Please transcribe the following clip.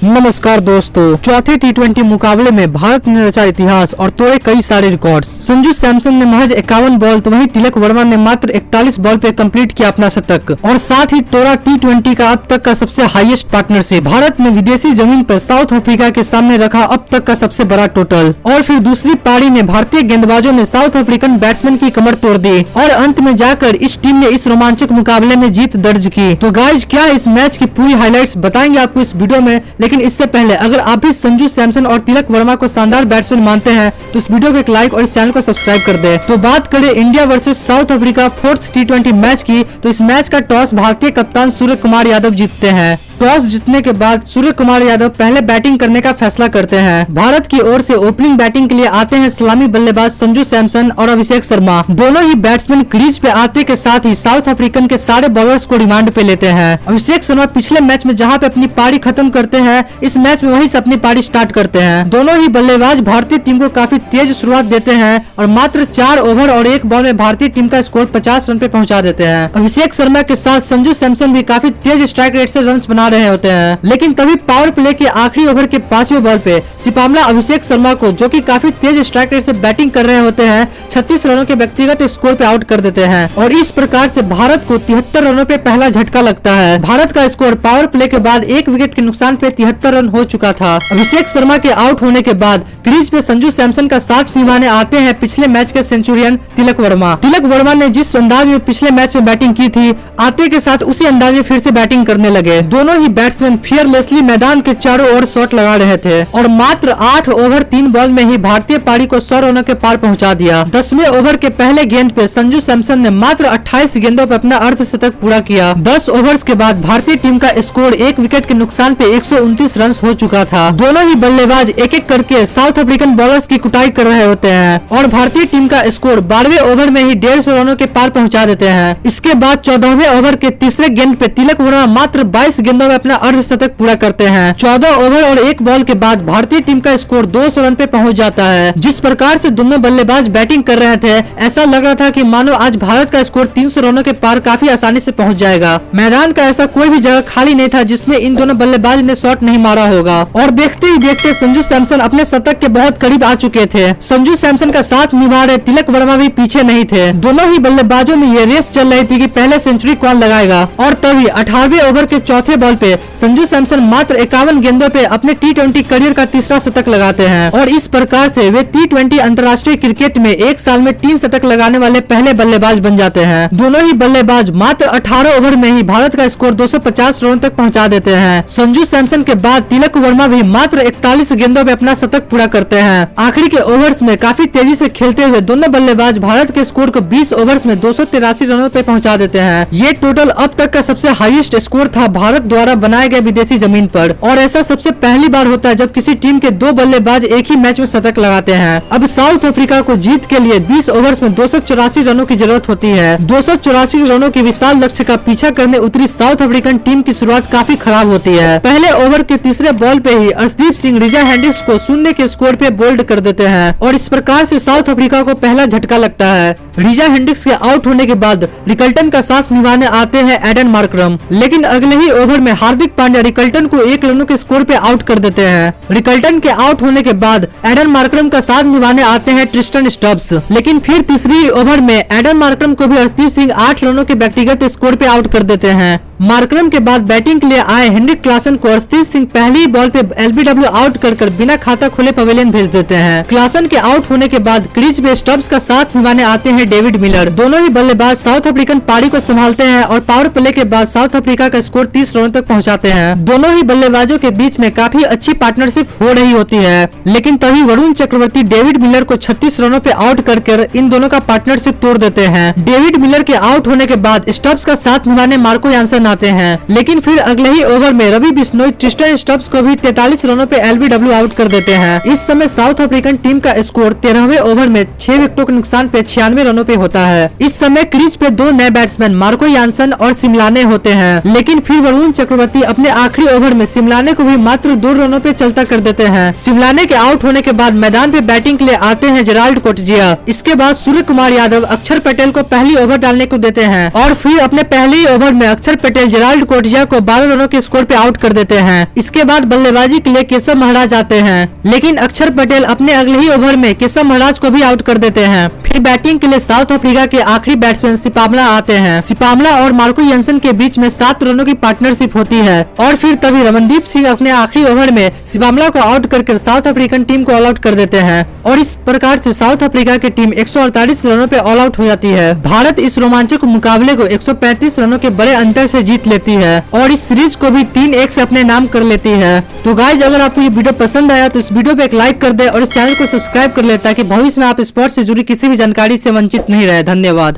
नमस्कार दोस्तों, चौथे टी20 मुकाबले में भारत ने रचा इतिहास और तोड़े कई सारे रिकॉर्ड्स। संजू सैमसन ने महज 51 बॉल तो वहीं तिलक वर्मा ने मात्र 41 बॉल पे कंप्लीट किया अपना शतक और साथ ही तोड़ा टी20 का अब तक का सबसे हाईएस्ट पार्टनरशिप। भारत ने विदेशी जमीन पर साउथ अफ्रीका के सामने रखा अब तक का सबसे बड़ा टोटल और फिर दूसरी पारी में भारतीय गेंदबाजों ने साउथ अफ्रीकन बैट्समैन की कमर तोड़ दी और अंत में जाकर इस टीम ने इस रोमांचक मुकाबले में जीत दर्ज की। तो गाइज, क्या इस मैच की पूरी हाइलाइट्स बताएंगे आपको इस वीडियो में, लेकिन इससे पहले अगर आप भी संजू सैमसन और तिलक वर्मा को शानदार बैट्समैन मानते हैं तो इस वीडियो को एक लाइक और इस चैनल को सब्सक्राइब कर दे। तो बात करें India versus south Africa 4th टी20 मैच की, तो इस मैच का टॉस भारतीय कप्तान सूर्य कुमार यादव जीतते हैं। टॉस जीतने के बाद सूर्य कुमार यादव पहले बैटिंग करने का फैसला करते हैं। भारत की ओर से ओपनिंग बैटिंग के लिए आते हैं सलामी बल्लेबाज संजू सैमसन और अभिषेक शर्मा। दोनों ही बैट्समैन क्रीज पे आते के साथ ही साउथ अफ्रीकन के सारे बॉलर्स को रिमांड पे लेते हैं। अभिषेक शर्मा पिछले मैच में जहां पे अपनी पारी खत्म करते हैं, इस मैच में वहीं से अपनी पारी स्टार्ट करते हैं। दोनों ही बल्लेबाज भारतीय टीम को काफी तेज शुरुआत देते हैं और मात्र 4 ओवर और 1 बॉल में भारतीय टीम का स्कोर 50 रन पे पहुंचा देते हैं। अभिषेक शर्मा के साथ संजू सैमसन भी काफी तेज स्ट्राइक रेट से रन बना रहे होते हैं, लेकिन तभी पावर प्ले के आखिरी ओवर के 5वें बॉल पे सिपामला अभिषेक शर्मा को, जो कि काफी तेज स्ट्राइक रेट से बैटिंग कर रहे होते हैं, 36 रनों के व्यक्तिगत स्कोर पे आउट कर देते हैं और इस प्रकार से भारत को 73 रनों पे पहला झटका लगता है। भारत का स्कोर पावर प्ले के बाद 1 विकेट के नुकसान पे 73 रन हो चुका था। अभिषेक शर्मा के आउट होने के बाद क्रीज पे संजू सैमसन का साथ निभाने आते हैं पिछले मैच के सेंचुरियन तिलक वर्मा। तिलक वर्मा ने जिस अंदाज में पिछले मैच में बैटिंग की थी, आते के साथ उसी अंदाज में फिर से बैटिंग करने लगे। दोनों ही बैट्समैन फियरलेसली मैदान के चारों ओर शॉट लगा रहे थे और मात्र 8 ओवर 3 बॉल में ही भारतीय पारी को 100 रनों के पार पहुंचा दिया। 10वें ओवर के पहले गेंद पे संजू सैमसन ने मात्र 28 गेंदों पर अपना अर्धशतक पूरा किया। 10 ओवर्स के बाद भारतीय टीम का स्कोर 1 विकेट के नुकसान पे 129 रन हो चुका था। दोनों ही बल्लेबाज एक एक करके साउथ अफ्रीकन बॉलर्स की कुटाई कर रहे होते हैं और भारतीय टीम का स्कोर 12वें ओवर में ही 150 रनों के पार पहुंचा देते हैं। इसके बाद 14वें ओवर के तीसरे गेंद पे तिलक वर्मा मात्र 22 गेंदों में अपना अर्धशतक पूरा करते हैं। 14 ओवर और 1 बॉल के बाद भारतीय टीम का स्कोर 200 रन पे पहुंच जाता है। जिस प्रकार से दोनों बल्लेबाज बैटिंग कर रहे थे, ऐसा लग रहा था कि मानो आज भारत का स्कोर 300 रनों के पार काफी आसानी से पहुंच जाएगा। मैदान का ऐसा कोई भी जगह खाली नहीं था जिसमें इन दोनों बल्लेबाज ने शॉट नहीं मारा होगा और देखते ही देखते संजू सैमसन अपने शतक के बहुत करीब आ चुके थे। संजू सैमसन का साथ निभा रहे तिलक वर्मा भी पीछे नहीं थे। दोनों ही बल्लेबाजों में ये रेस चल रही थी कि पहले सेंचुरी कौन लगाएगा और तभी 18वें ओवर के चौथे बॉल पे संजू सैमसन मात्र 51 गेंदों पे अपने टी20 करियर का तीसरा शतक लगाते हैं और इस प्रकार से वे टी20 अंतर्राष्ट्रीय क्रिकेट में एक साल में 3 शतक लगाने वाले पहले बल्लेबाज बन जाते हैं। दोनों ही बल्लेबाज मात्र 18 ओवर में ही भारत का स्कोर 250 रन तक पहुंचा देते हैं। संजू सैमसन के बाद तिलक वर्मा भी मात्र 41 गेंदों पे अपना शतक पूरा करते हैं। आखिरी के ओवर्स में काफी तेजी से खेलते हुए दोनों बल्लेबाज भारत के स्कोर को 20 ओवर्स में 283 रनों पे पहुंचा देते हैं। ये टोटल अब तक का सबसे हाईएस्ट स्कोर था भारत द्वारा बनाए गए विदेशी जमीन पर और ऐसा सबसे पहली बार होता है जब किसी टीम के 2 बल्लेबाज एक ही मैच में शतक लगाते हैं। अब साउथ अफ्रीका को जीत के लिए 20 ओवर्स में 284 रनों की जरूरत होती है। 284 रनों के विशाल लक्ष्य का पीछा करने उतरी साउथ अफ्रीकन टीम की शुरुआत काफी खराब होती है। पहले ओवर के तीसरे बॉल पे ही अर्शदीप सिंह रिजा हेंड्रिक्स को 0 के स्कोर पे बोल्ड कर देते हैं और इस प्रकार से साउथ अफ्रीका को पहला झटका लगता है। रिजा हेंड्रिक्स के आउट होने के बाद रिकल्टन का साथ निभाने आते हैं एडन मार्करम, लेकिन अगले ही ओवर में हार्दिक पांड्या रिकल्टन को 1 रनों के स्कोर पे आउट कर देते हैं। रिकल्टन के आउट होने के बाद एडन मार्करम का साथ निभाने आते हैं ट्रिस्टन स्टब्स, लेकिन फिर तीसरी ओवर में एडन मार्करम को भी अर्शदीप सिंह 8 रनों के व्यक्तिगत स्कोर पे आउट कर देते हैं। मार्करम के बाद बैटिंग के लिए आए हेनरिक क्लासन को अर्शदीप सिंह पहली ही बॉल पे एलबीडब्ल्यू आउट कर बिना खाता खोले पवेलियन भेज देते हैं। क्लासन के आउट होने के बाद क्रीज पे स्टब्स का साथ निभाने आते हैं डेविड मिलर। दोनों ही बल्लेबाज साउथ अफ्रीकन पारी को संभालते हैं और पावर प्ले के बाद साउथ अफ्रीका का स्कोर 30 रनों तक पहुंचाते हैं। दोनों ही बल्लेबाजों के बीच में काफी अच्छी पार्टनरशिप हो रही होती है, लेकिन तभी वरुण चक्रवर्ती डेविड मिलर को 36 रनों पे आउट कर इन दोनों का पार्टनरशिप तोड़ देते हैं। डेविड मिलर के आउट होने के बाद स्टब्स का साथ निभाने मार्को यानसन आते हैं, लेकिन फिर अगले ही ओवर में रवि बिश्नोई ट्रिस्टन स्टब्स को भी 43 रनों पे एलबीडब्ल्यू आउट कर देते हैं। इस समय साउथ अफ्रीकन टीम का स्कोर 13वें ओवर में 6 विकेटों के नुकसान पे 96 रनों पे होता है। इस समय क्रीज पे 2 नए बैट्समैन मार्को यानसन और सिमलाने होते हैं, लेकिन फिर वरुण चक्रवर्ती अपने आखिरी ओवर में सिमलाने को भी मात्र 2 रनों पे चलता कर देते हैं। सिमलाने के आउट होने के बाद मैदान पे बैटिंग के लिए आते हैं जेराल्ड कोटजिया। इसके बाद सूर्य कुमार यादव अक्षर पटेल को पहली ओवर डालने को देते हैं और फिर अपने पहले ही ओवर में अक्षर पटेल पटेल जेराल्ड कोटजा को 12 रनों के स्कोर पे आउट कर देते हैं। इसके बाद बल्लेबाजी के लिए केशव महाराज आते हैं, लेकिन अक्षर पटेल अपने अगले ही ओवर में केशव महाराज को भी आउट कर देते हैं। फिर बैटिंग के लिए साउथ अफ्रीका के आखिरी बैट्समैन सिपामला आते हैं। सिपामला और मार्को यंसन के बीच में 7 रनों की पार्टनरशिप होती है और फिर तभी रमनदीप सिंह अपने आखिरी ओवर में सिपामला को आउट करके साउथ अफ्रीकन टीम को ऑल आउट कर देते हैं और इस प्रकार से साउथ अफ्रीका की टीम 148 रनों पे ऑल आउट हो जाती है। भारत इस रोमांचक मुकाबले को 135 रनों के बड़े अंतर से जीत लेती है और इस सीरीज को भी 3-1 से अपने नाम कर लेती है। तो गाइज, अगर आपको ये वीडियो पसंद आया तो इस वीडियो पे एक लाइक कर दे और इस चैनल को सब्सक्राइब कर ले ताकि भविष्य में आप स्पोर्ट्स से जुड़ी किसी भी जानकारी से वंचित नहीं रहे। धन्यवाद।